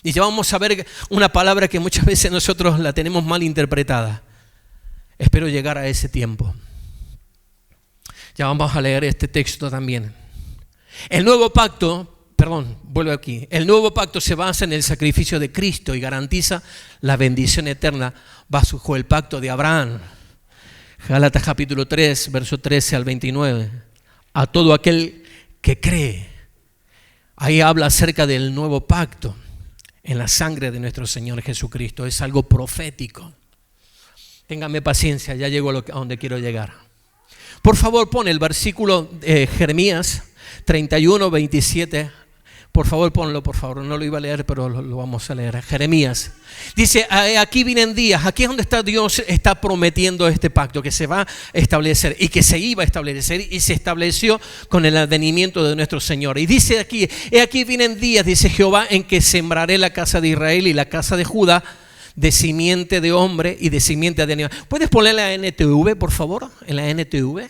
Y ya vamos a ver una palabra que muchas veces nosotros la tenemos mal interpretada. Espero llegar a ese tiempo. Ya vamos a leer este texto también. El nuevo pacto se basa en el sacrificio de Cristo y garantiza la bendición eterna bajo el pacto de Abraham. Gálatas capítulo 3, verso 13 al 29. A todo aquel que cree. Ahí habla acerca del nuevo pacto en la sangre de nuestro Señor Jesucristo. Es algo profético. Téngame paciencia, ya llego a donde quiero llegar. Por favor, pon el versículo Jeremías 31, 27. Por favor, ponlo, por favor. No lo iba a leer, pero lo vamos a leer. Jeremías. Dice, aquí vienen días. Aquí es donde Dios está prometiendo este pacto que se va a establecer y que se iba a establecer y se estableció con el advenimiento de nuestro Señor. Y dice aquí vienen días, dice Jehová, en que sembraré la casa de Israel y la casa de Judá de simiente de hombre y de simiente de animal. ¿Puedes poner la NTV, por favor? En la NTV.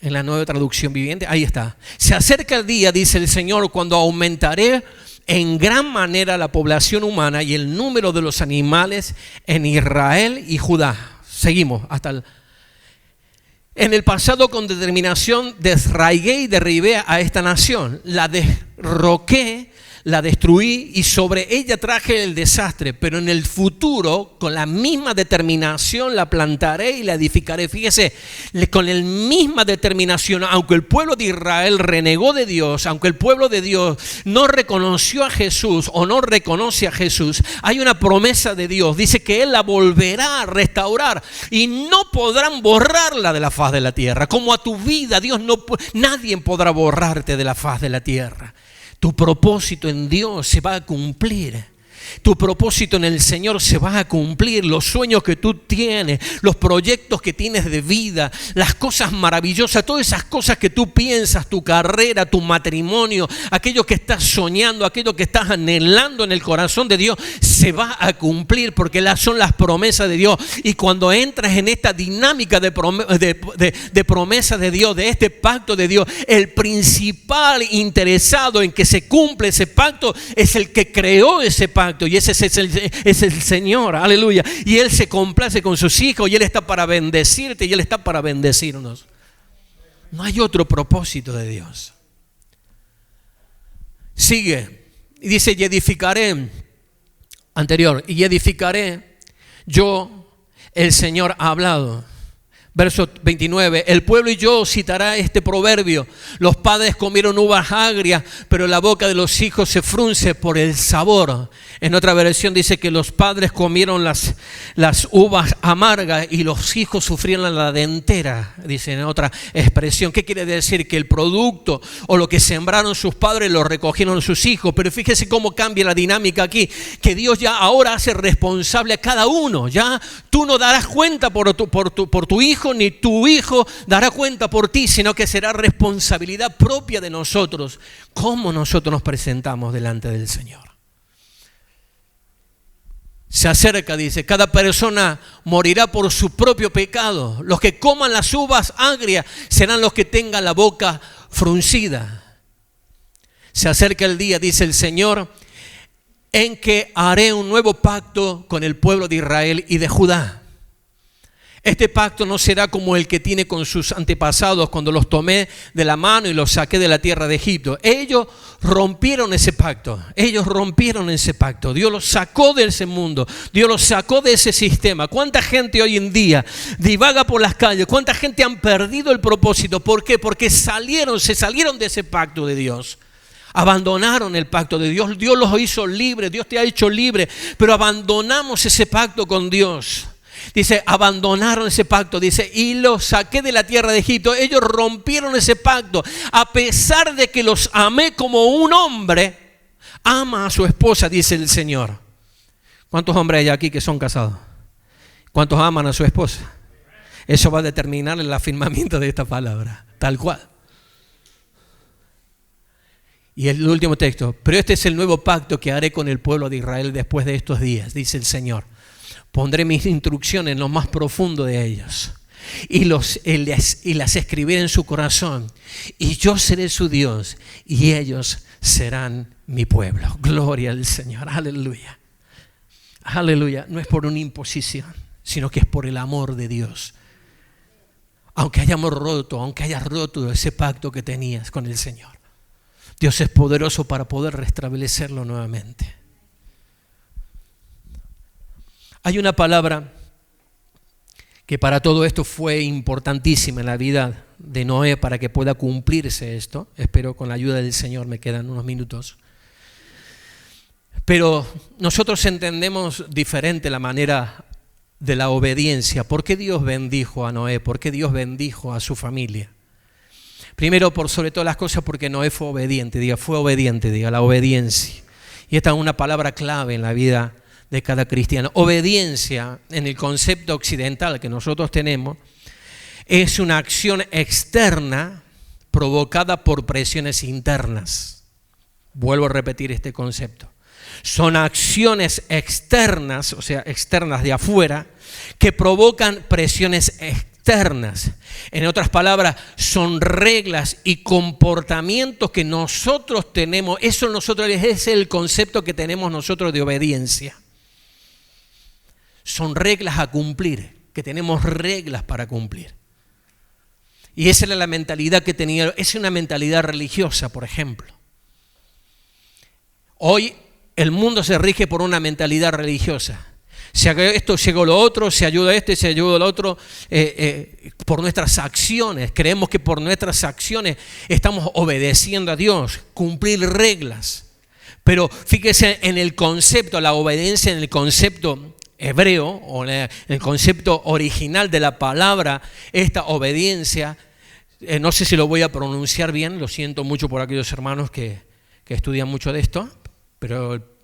En la Nueva Traducción Viviente, ahí está. Se acerca el día, dice el Señor, cuando aumentaré en gran manera la población humana y el número de los animales en Israel y Judá. Seguimos hasta En el pasado, con determinación, desraigué y derribé a esta nación. La derroqué, la destruí y sobre ella traje el desastre, pero en el futuro con la misma determinación la plantaré y la edificaré. Fíjese, con la misma determinación, aunque el pueblo de Israel renegó de Dios, aunque el pueblo de Dios no reconoció a Jesús o no reconoce a Jesús, hay una promesa de Dios. Dice que Él la volverá a restaurar y no podrán borrarla de la faz de la tierra. Como a tu vida, nadie podrá borrarte de la faz de la tierra. Tu propósito en Dios se va a cumplir. Tu propósito en el Señor se va a cumplir. Los sueños que tú tienes, los proyectos que tienes de vida, las cosas maravillosas, todas esas cosas que tú piensas, tu carrera, tu matrimonio, aquello que estás soñando, aquello que estás anhelando en el corazón de Dios, se va a cumplir porque son las promesas de Dios. Y cuando entras en esta dinámica de promesa de Dios, de este pacto de Dios, el principal interesado en que se cumple ese pacto es el que creó ese pacto. Y ese es el Señor, aleluya. Y Él se complace con sus hijos y Él está para bendecirte y Él está para bendecirnos. No hay otro propósito de Dios. Sigue y dice: y edificaré, anterior, y edificaré yo, el Señor ha hablado. Verso 29, el pueblo y yo citará este proverbio: los padres comieron uvas agrias, pero la boca de los hijos se frunce por el sabor. En otra versión dice que los padres comieron las uvas amargas y los hijos sufrieron la dentera, dice en otra expresión. ¿Qué quiere decir? Que el producto o lo que sembraron sus padres lo recogieron sus hijos. Pero fíjese cómo cambia la dinámica aquí, que Dios ya ahora hace responsable a cada uno. Ya tú no darás cuenta por tu hijo, ni tu hijo dará cuenta por ti, sino que será responsabilidad propia de nosotros cómo nosotros nos presentamos delante del Señor. Se acerca, dice, cada persona morirá por su propio pecado. Los que coman las uvas agrias serán los que tengan la boca fruncida. Se acerca el día, dice el Señor, en que haré un nuevo pacto con el pueblo de Israel y de Judá. Este pacto no será como el que tiene con sus antepasados cuando los tomé de la mano y los saqué de la tierra de Egipto. Ellos rompieron ese pacto. Dios los sacó de ese mundo. Dios los sacó de ese sistema. ¿Cuánta gente hoy en día divaga por las calles? ¿Cuánta gente han perdido el propósito? ¿Por qué? Porque se salieron de ese pacto de Dios. Abandonaron el pacto de Dios. Dios los hizo libres. Dios te ha hecho libre. Pero abandonamos ese pacto con Dios. Dice, abandonaron ese pacto, dice, y los saqué de la tierra de Egipto. Ellos rompieron ese pacto, a pesar de que los amé como un hombre ama a su esposa, dice el Señor. ¿Cuántos hombres hay aquí que son casados? ¿Cuántos aman a su esposa? Eso va a determinar el afirmamiento de esta palabra, tal cual. Y el último texto, pero este es el nuevo pacto que haré con el pueblo de Israel después de estos días, dice el Señor. Pondré mis instrucciones en lo más profundo de ellos y las escribiré en su corazón. Y yo seré su Dios y ellos serán mi pueblo. Gloria al Señor. Aleluya. Aleluya. No es por una imposición, sino que es por el amor de Dios. Aunque hayas roto ese pacto que tenías con el Señor, Dios es poderoso para poder restablecerlo nuevamente. Hay una palabra que para todo esto fue importantísima en la vida de Noé para que pueda cumplirse esto. Espero con la ayuda del Señor, me quedan unos minutos. Pero nosotros entendemos diferente la manera de la obediencia. ¿Por qué Dios bendijo a Noé? ¿Por qué Dios bendijo a su familia? Primero, por sobre todas las cosas, porque Noé fue obediente, la obediencia. Y esta es una palabra clave en la vida de cada cristiano. Obediencia, en el concepto occidental que nosotros tenemos, es una acción externa provocada por presiones internas. Vuelvo a repetir este concepto. Son acciones externas, o sea, externas de afuera, que provocan presiones externas. En otras palabras, son reglas y comportamientos que nosotros tenemos. Eso nosotros es el concepto que tenemos nosotros de obediencia. Son reglas a cumplir, que tenemos reglas para cumplir. Y esa era la mentalidad que tenía, es una mentalidad religiosa, por ejemplo. Hoy el mundo se rige por una mentalidad religiosa. Si hago esto, si hago lo otro, si ayuda a este, si ayuda al otro, por nuestras acciones. Creemos que por nuestras acciones estamos obedeciendo a Dios, cumplir reglas. Pero fíjese en el concepto, la obediencia en el concepto hebreo, o en el concepto original de la palabra, esta obediencia, no sé si lo voy a pronunciar bien, lo siento mucho por aquellos hermanos que estudian mucho de esto, pero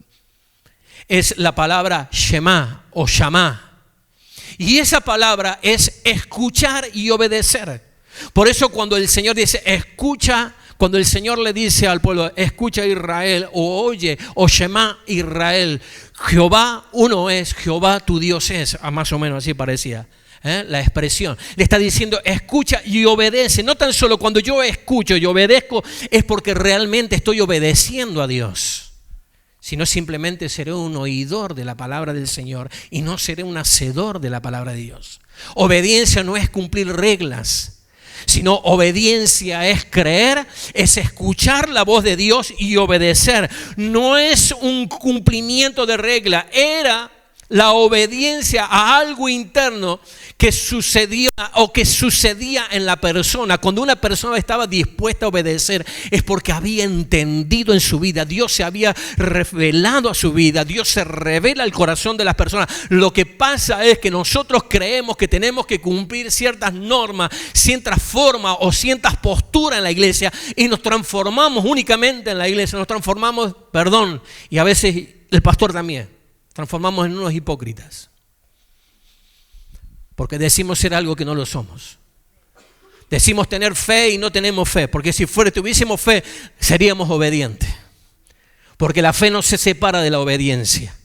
es la palabra Shema o Shamá. Y esa palabra es escuchar y obedecer. Por eso cuando el Señor dice escucha, cuando el Señor le dice al pueblo escucha Israel o oye o Shema Israel, Jehová uno es, Jehová tu Dios es, más o menos así parecía. La expresión, le está diciendo escucha y obedece. No tan solo cuando yo escucho y obedezco es porque realmente estoy obedeciendo a Dios, sino simplemente seré un oidor de la palabra del Señor y no seré un hacedor de la palabra de Dios. Obediencia no es cumplir reglas, sino obediencia es creer, es escuchar la voz de Dios y obedecer. No es un cumplimiento de regla, era la obediencia a algo interno que sucedía o que sucedía en la persona. Cuando una persona estaba dispuesta a obedecer es porque había entendido en su vida, Dios se había revelado a su vida, Dios se revela al corazón de las personas. Lo que pasa es que nosotros creemos que tenemos que cumplir ciertas normas, ciertas formas o ciertas posturas en la iglesia y nos transformamos únicamente en la iglesia, nos transformamos, y a veces el pastor también, transformamos en unos hipócritas. Porque decimos ser algo que no lo somos. Decimos tener fe y no tenemos fe. Porque si tuviésemos fe, seríamos obedientes. Porque la fe no se separa de la obediencia.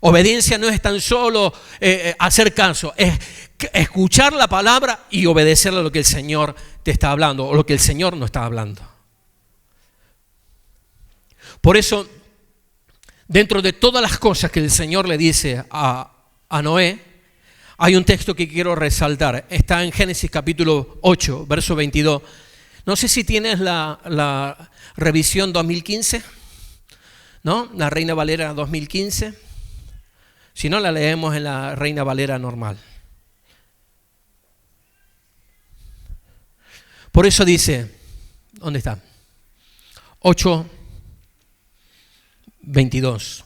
Obediencia no es tan solo hacer caso. Es escuchar la palabra y obedecer a lo que el Señor te está hablando. O lo que el Señor nos está hablando. Por eso, dentro de todas las cosas que el Señor le dice a Noé, hay un texto que quiero resaltar. Está en Génesis capítulo 8, verso 22. No sé si tienes la revisión 2015, ¿no? La Reina Valera 2015. Si no, la leemos en la Reina Valera normal. Por eso dice, ¿dónde está? 8, 22.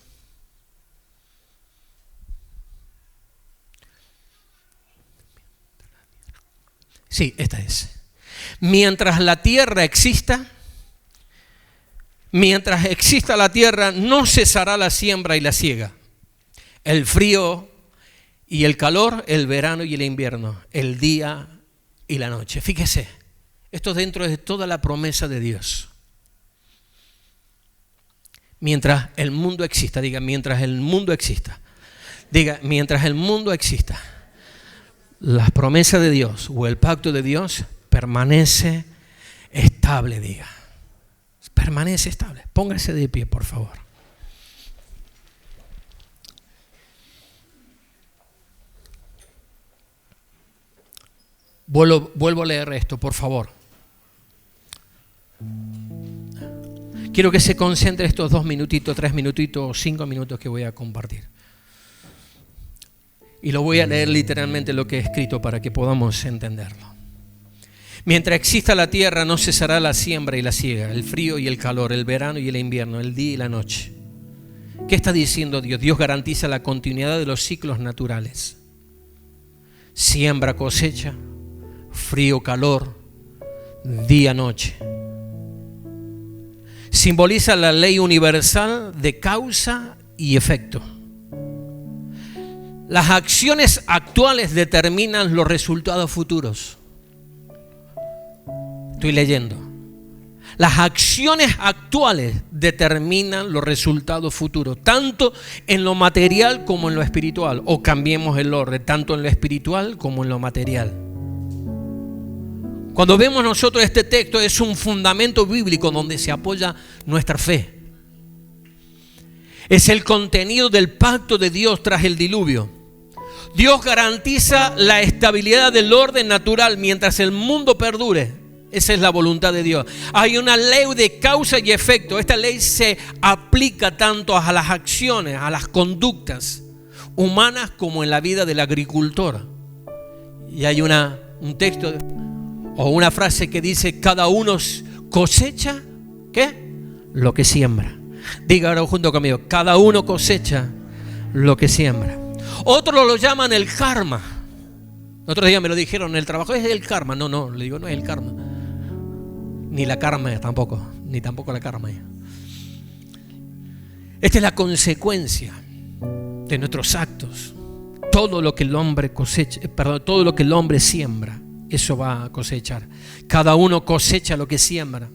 Sí, esta es. Mientras la tierra exista, mientras exista la tierra, no cesará la siembra y la siega, el frío y el calor, el verano y el invierno, el día y la noche. Fíjese, esto es dentro de toda la promesa de Dios. Mientras el mundo exista, diga, mientras el mundo exista. Diga, mientras el mundo exista. Las promesas de Dios o el pacto de Dios permanece estable, diga. Permanece estable. Póngase de pie, por favor. Vuelvo a leer esto, por favor. Quiero que se concentre estos 2 minutitos, 3 minutitos, 5 minutos que voy a compartir. Y lo voy a leer literalmente lo que he escrito para que podamos entenderlo. Mientras exista la tierra no cesará la siembra y la siega, el frío y el calor, el verano y el invierno, el día y la noche. ¿Qué está diciendo Dios? Dios garantiza la continuidad de los ciclos naturales. Siembra, cosecha, frío, calor, día, noche. Simboliza la ley universal de causa y efecto. Las acciones actuales determinan los resultados futuros. Estoy leyendo. Las acciones actuales determinan los resultados futuros, tanto en lo material como en lo espiritual. O cambiemos el orden, tanto en lo espiritual como en lo material. Cuando vemos nosotros este texto, es un fundamento bíblico donde se apoya nuestra fe. Es el contenido del pacto de Dios tras el diluvio. Dios garantiza la estabilidad del orden natural mientras el mundo perdure. Esa es la voluntad de Dios. Hay una ley de causa y efecto. Esta ley se aplica tanto a las acciones, a las conductas humanas como en la vida del agricultor. Y hay un texto o una frase que dice: cada uno cosecha, ¿qué? Lo que siembra. Diga ahora junto conmigo: cada uno cosecha lo que siembra. Otros lo llaman el karma. Otro día me lo dijeron en el trabajo: es el karma. No, le digo, no es el karma. Ni la karma tampoco. Ni tampoco la karma. Esta es la consecuencia de nuestros actos. Todo lo que el hombre cosecha, todo lo que el hombre siembra, eso va a cosechar. Cada uno cosecha lo que siembra.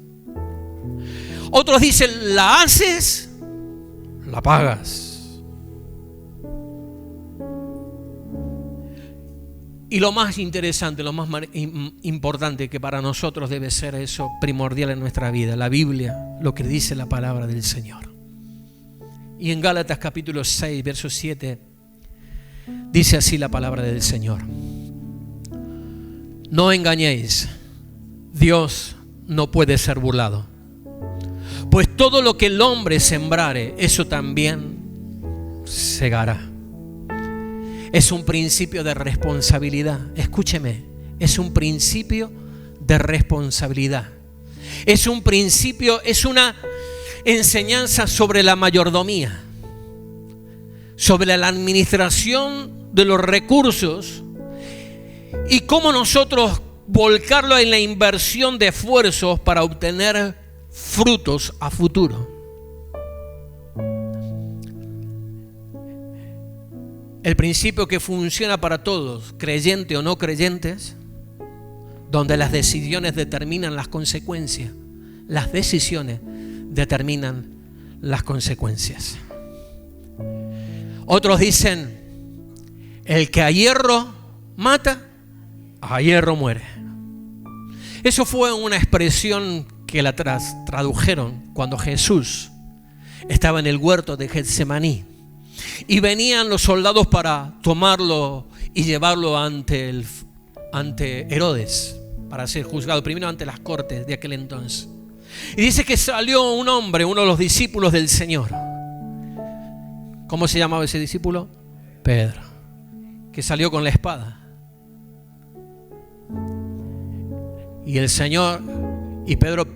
Otros dicen: la haces, la pagas. Y lo más interesante, lo más importante, que para nosotros debe ser eso primordial en nuestra vida, la Biblia, lo que dice la palabra del Señor. Y en Gálatas capítulo 6, verso 7, dice así la palabra del Señor: no engañéis, Dios no puede ser burlado. Pues todo lo que el hombre sembrare, eso también segará. Es un principio de responsabilidad. Escúcheme, es un principio de responsabilidad. Es un principio, es una enseñanza sobre la mayordomía, sobre la administración de los recursos y cómo nosotros volcarlo en la inversión de esfuerzos para obtener frutos a futuro. El principio que funciona para todos, creyentes o no creyentes, donde las decisiones determinan las consecuencias. Las decisiones determinan las consecuencias. Otros dicen: el que a hierro mata, a hierro muere. Eso fue una expresión que la tradujeron cuando Jesús estaba en el huerto de Getsemaní. Y venían los soldados para tomarlo y llevarlo ante Herodes para ser juzgado, primero ante las cortes de aquel entonces. Y dice que salió un hombre, uno de los discípulos del Señor. ¿Cómo se llamaba ese discípulo? Pedro, que salió con la espada. Y el Señor, y Pedro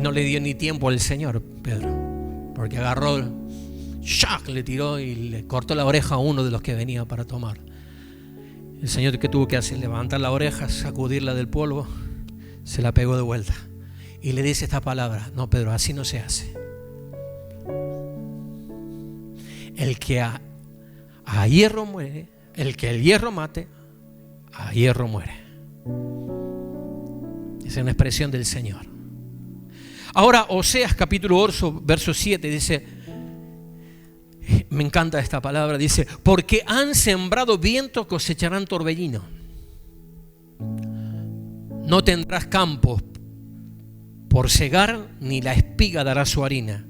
no le dio ni tiempo al Señor, Pedro, porque agarró, ¡shac!, le tiró y le cortó la oreja a uno de los que venía para tomar. El Señor, ¿qué tuvo que hacer? Levantar la oreja, sacudirla del polvo, se la pegó de vuelta y le dice esta palabra: no, Pedro, así no se hace. El que a hierro muere, el que el hierro mate, a hierro muere. Es una expresión del Señor. Ahora Oseas capítulo 8, verso 7 dice, me encanta esta palabra, dice: porque han sembrado viento, cosecharán torbellino. No tendrás campos por segar, ni la espiga dará su harina.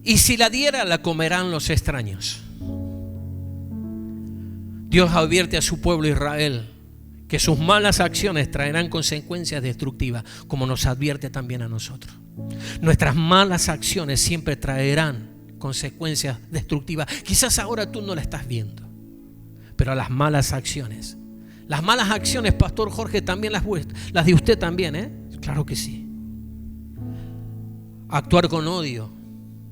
Y si la diera, la comerán los extraños. Dios advierte a su pueblo Israel que sus malas acciones traerán consecuencias destructivas, como nos advierte también a nosotros. Nuestras malas acciones siempre traerán consecuencias destructivas. Quizás ahora tú no la estás viendo, pero las malas acciones, Pastor Jorge, también las de usted también, ¿eh? Claro que sí. Actuar con odio,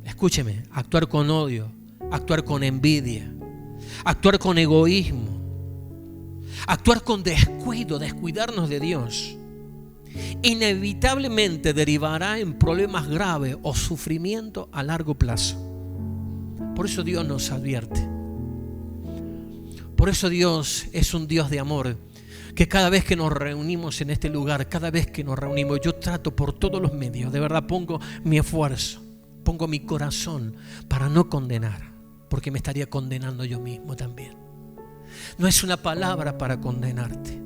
escúcheme, actuar con odio, actuar con envidia, actuar con egoísmo, actuar con descuido, descuidarnos de Dios, inevitablemente derivará en problemas graves o sufrimiento a largo plazo. Por eso Dios nos advierte. Por eso Dios es un Dios de amor, que cada vez que nos reunimos en este lugar, cada vez que nos reunimos, yo trato por todos los medios, de verdad pongo mi esfuerzo, pongo mi corazón para no condenar, porque me estaría condenando yo mismo también. No es una palabra para condenarte,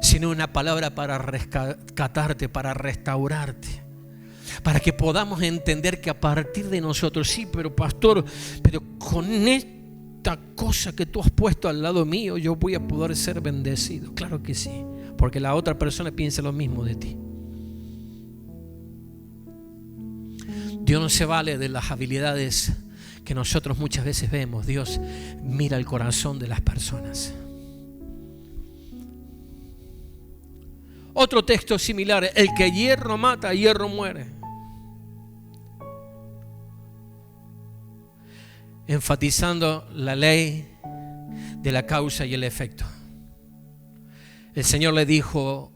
sino una palabra para rescatarte, para restaurarte, para que podamos entender que a partir de nosotros, sí, pero pastor, pero con esta cosa que tú has puesto al lado mío, yo voy a poder ser bendecido. Claro que sí, porque la otra persona piensa lo mismo de ti. Dios no se vale de las habilidades que nosotros muchas veces vemos. Dios mira el corazón de las personas. Otro texto similar: el que hierro mata, hierro muere. Enfatizando la ley de la causa y el efecto. El Señor le dijo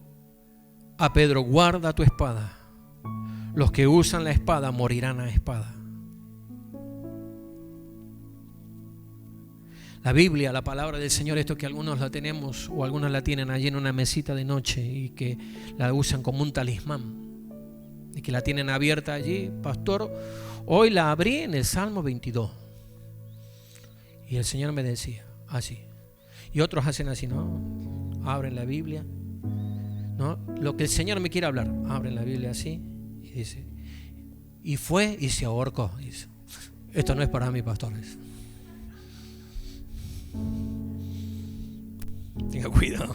a Pedro: guarda tu espada. Los que usan la espada morirán a espada. La Biblia, la palabra del Señor, esto que algunos la tenemos o algunos la tienen allí en una mesita de noche y que la usan como un talismán y que la tienen abierta allí. Pastor, hoy la abrí en el Salmo 22 y el Señor me decía así. Y otros hacen así, ¿no? Abren la Biblia, ¿no? Lo que el Señor me quiere hablar, abren la Biblia así y dice, y fue y se ahorcó. Dice, esto no es para mí, pastores. Tenga cuidado.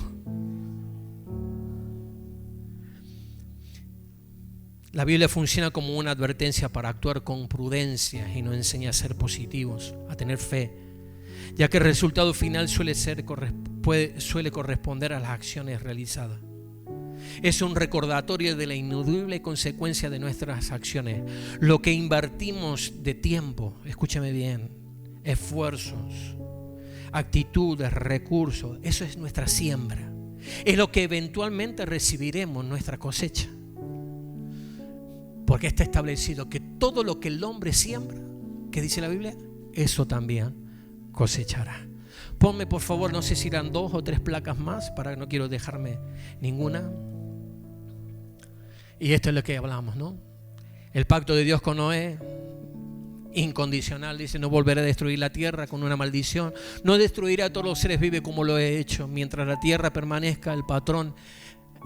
La Biblia funciona como una advertencia para actuar con prudencia y nos enseña a ser positivos, a tener fe, ya que el resultado final suele corresponder a las acciones realizadas. Es un recordatorio de la ineludible consecuencia de nuestras acciones. Lo que invertimos de tiempo, escúchame bien, esfuerzos, actitudes, recursos, eso es nuestra siembra. Es lo que eventualmente recibiremos, nuestra cosecha. Porque está establecido que todo lo que el hombre siembra, ¿qué dice la Biblia? Eso también cosechará. Ponme por favor, no sé si eran 2 o 3 placas más, para que no quiero dejarme ninguna. Y esto es lo que hablamos, ¿no? El pacto de Dios con Noé, incondicional, dice: no volveré a destruir la tierra con una maldición, no destruiré a todos los seres vivos como lo he hecho, mientras la tierra permanezca. El patrón,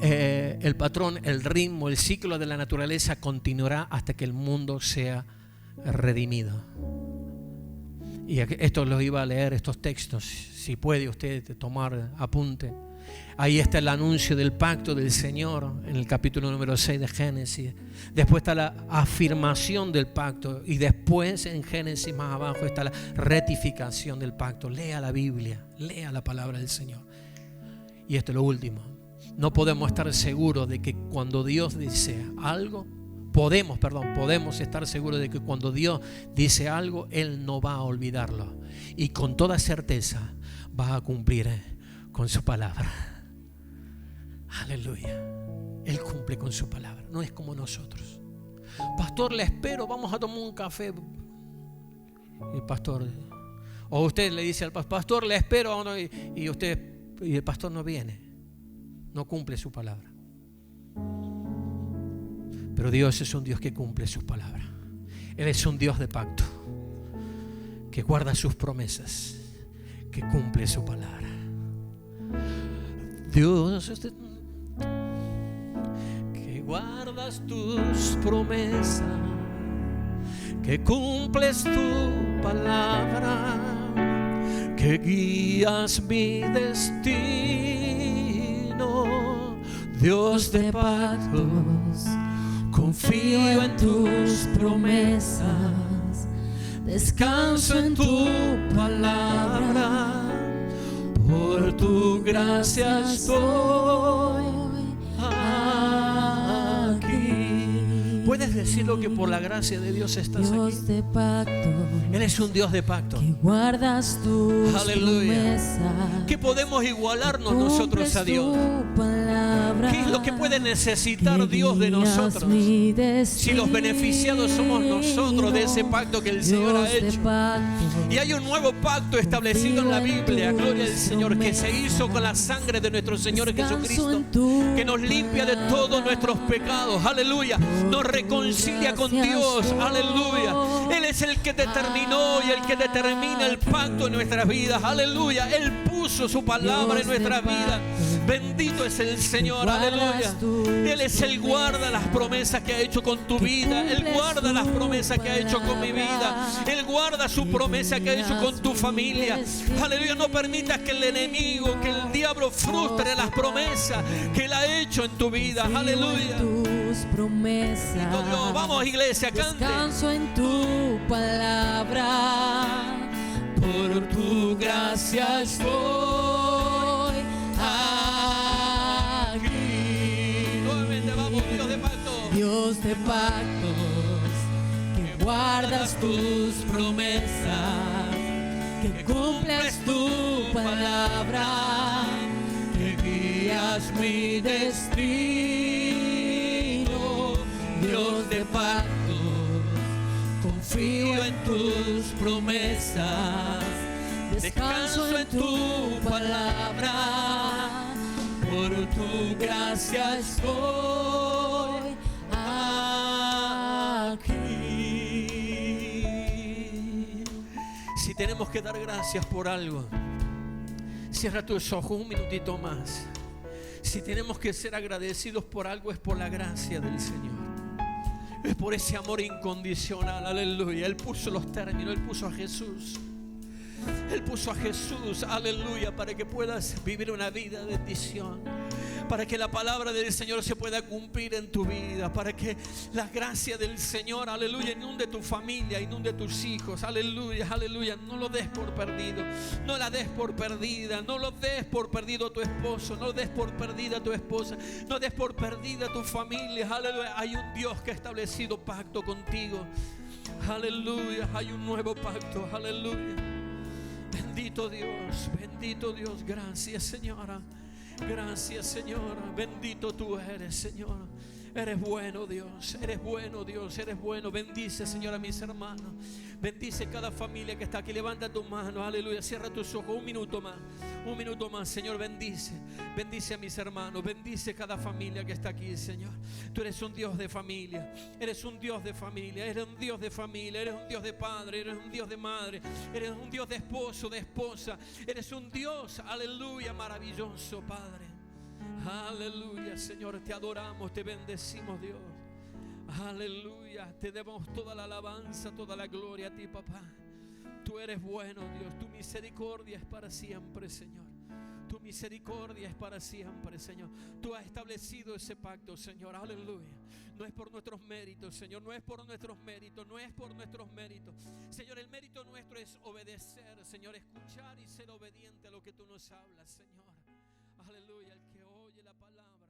el ritmo, el ciclo de la naturaleza continuará hasta que el mundo sea redimido. Y esto lo iba a leer, estos textos, si puede usted tomar apunte. Ahí está el anuncio del pacto del Señor en el capítulo número 6 de Génesis. Después está la afirmación del pacto y después en Génesis más abajo está la ratificación del pacto. Lea la Biblia, lea la palabra del Señor. Y esto es lo último. No podemos estar seguros de que cuando Dios dice algo, podemos estar seguros de que cuando Dios dice algo, Él no va a olvidarlo. Y con toda certeza va a cumplir con su palabra. Aleluya. Él cumple con su palabra. No es como nosotros. Pastor, le espero, vamos a tomar un café. El pastor, o usted le dice al pastor, le espero, y el pastor no viene. No cumple su palabra. Pero Dios es un Dios que cumple sus palabras. Él es un Dios de pacto, que guarda sus promesas, que cumple su palabra. Dios, que guardas tus promesas, que cumples tu palabra, que guías mi destino. Dios de pactos, confío en tus promesas, descanso en tu palabra, por tu gracia estoy aquí. ¿Puedes decirlo que por la gracia de Dios estás Dios aquí? De pacto, Él es un Dios de pacto. Que guardas tus promesas, que podemos igualarnos nosotros a Dios. ¿Qué es lo que puede necesitar Dios de nosotros? Si los beneficiados somos nosotros de ese pacto que el Señor ha hecho. Y hay un nuevo pacto establecido en la Biblia, gloria al Señor, que se hizo con la sangre de nuestro Señor Jesucristo, que nos limpia de todos nuestros pecados, aleluya, nos reconcilia con Dios, aleluya. Él es el que determinó y el que determina el pacto en nuestras vidas, aleluya. Él puso su palabra en nuestras vidas. Bendito es el Señor, Aleluya. Él es el guarda las promesas que ha hecho con tu vida. Él guarda las promesas que ha hecho con mi vida. Él guarda su promesa que ha hecho con tu familia. Aleluya. No permitas que el enemigo, que el diablo frustre las promesas que él ha hecho en tu vida. Aleluya. Tus promesas. Vamos, iglesia, cante. Descanso en tu palabra. Por tu gracia estoy aquí. Nuevamente vamos, Dios de pacto. Dios de pactos, que guardas tus promesas, que cumples tu palabra, que guías mi destino. Dios de pactos, confío en tus promesas, descanso en tu palabra, por tu gracia estoy aquí. Si tenemos que dar gracias por algo, cierra tus ojos un minutito más. Si tenemos que ser agradecidos por algo, es por la gracia del Señor. Es por ese amor incondicional, aleluya. Él puso los términos, Él puso a Jesús. Él puso a Jesús, aleluya, para que puedas vivir una vida de bendición. Para que la palabra del Señor se pueda cumplir en tu vida. Para que la gracia del Señor, aleluya, inunde tu familia, inunde tus hijos. Aleluya, aleluya. No lo des por perdido. No la des por perdida. No lo des por perdido a tu esposo. No lo des por perdida a tu esposa. No des por perdida a tu familia. Aleluya. Hay un Dios que ha establecido pacto contigo. Aleluya. Hay un nuevo pacto. Aleluya. Bendito Dios, gracias Señora, gracias Señora, bendito tú eres Señor, eres bueno Dios, eres bueno Dios, eres bueno. Bendice Señor a mis hermanos, bendice cada familia que está aquí, levanta tu mano, aleluya, cierra tus ojos, un minuto más Señor, bendice a mis hermanos, bendice cada familia que está aquí Señor. Tú eres un Dios de familia, eres un Dios de familia, eres un Dios de familia, eres un Dios de padre, eres un Dios de madre, eres un Dios de esposo, de esposa, eres un Dios, aleluya, maravilloso Padre. Aleluya, Señor, te adoramos, te bendecimos, Dios. Aleluya, te damos toda la alabanza, toda la gloria a ti, papá. Tú eres bueno, Dios, tu misericordia es para siempre, Señor. Tu misericordia es para siempre, Señor. Tú has establecido ese pacto, Señor, aleluya. No es por nuestros méritos, Señor, no es por nuestros méritos, no es por nuestros méritos. Señor, el mérito nuestro es obedecer, Señor, escuchar y ser obediente a lo que tú nos hablas, Señor. Aleluya, el que oye la palabra.